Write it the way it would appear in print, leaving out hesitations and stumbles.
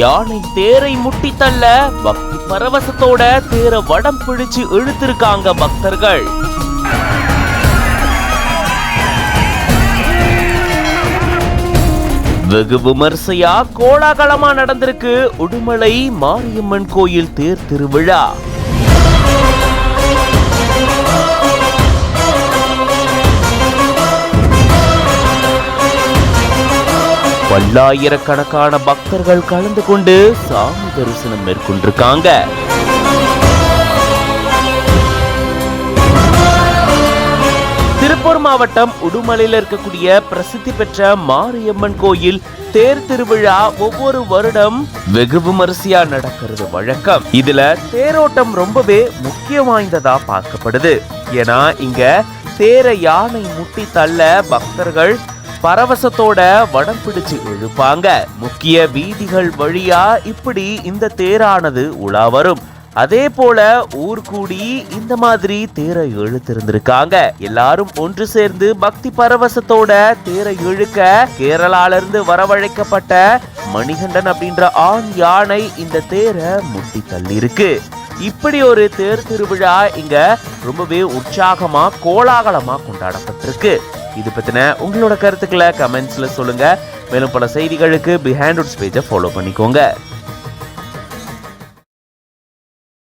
யானை தேரை முட்டி தள்ள பக்தி பரவசத்தோட தேரை வடம் பிடிச்சு இழுத்திருக்காங்க பக்தர்கள். வெகு விமர்சையா கோலாகலமா நடந்திருக்கு உடுமலை மாரியம்மன் கோயில் தேர் திருவிழா. பல்லாயிரக்கணக்கான பக்தர்கள் கலந்து கொண்டு சாமி தரிசனம் மேற்கொண்டிருக்காங்க. திருப்பூர் மாவட்டம் உடுமலையில் இருக்கக்கூடிய பிரசித்தி பெற்ற மாரியம்மன் கோயில் தேர் திருவிழா ஒவ்வொரு வருடம் வெகு விமரிசையா நடக்கிறது வழக்கம். இதுல தேரோட்டம் ரொம்பவே முக்கியம் வாய்ந்ததா பார்க்கப்படுது. ஏன்னா இங்க தேரை யானை முட்டி தள்ள பக்தர்கள் பரவசத்தோட வடம் பிடிச்சு இழுப்பாங்க. முக்கிய வீதிகள் வழியா இப்படி இந்த தேரானது உலா வரும். அதே போல ஊர் கூடி இந்த மாதிரி தேரை இழுத்திருந்திருக்காங்க. எல்லாரும் ஒன்று சேர்ந்து பக்தி பரவசத்தோட தேரை இழுக்க கேரளால இருந்து வரவழைக்கப்பட்ட மணிகண்டன் அப்படின்ற ஆண் யானை இந்த தேரை முட்டி தள்ளி இருக்கு. இப்படி ஒரு தேர் திருவிழா இங்க ரொம்பவே உற்சாகமா கோலாகலமா கொண்டாடப்பட்டிருக்கு. இது பத்தின உங்களோட கருத்துக்களை கமெண்ட்ஸ்ல சொல்லுங்க. மேலும் பல செய்திகளுக்கு பிஹைண்ட் ரூட்ஸ் பேஜை ஃபாலோ பண்ணிக்கோங்க.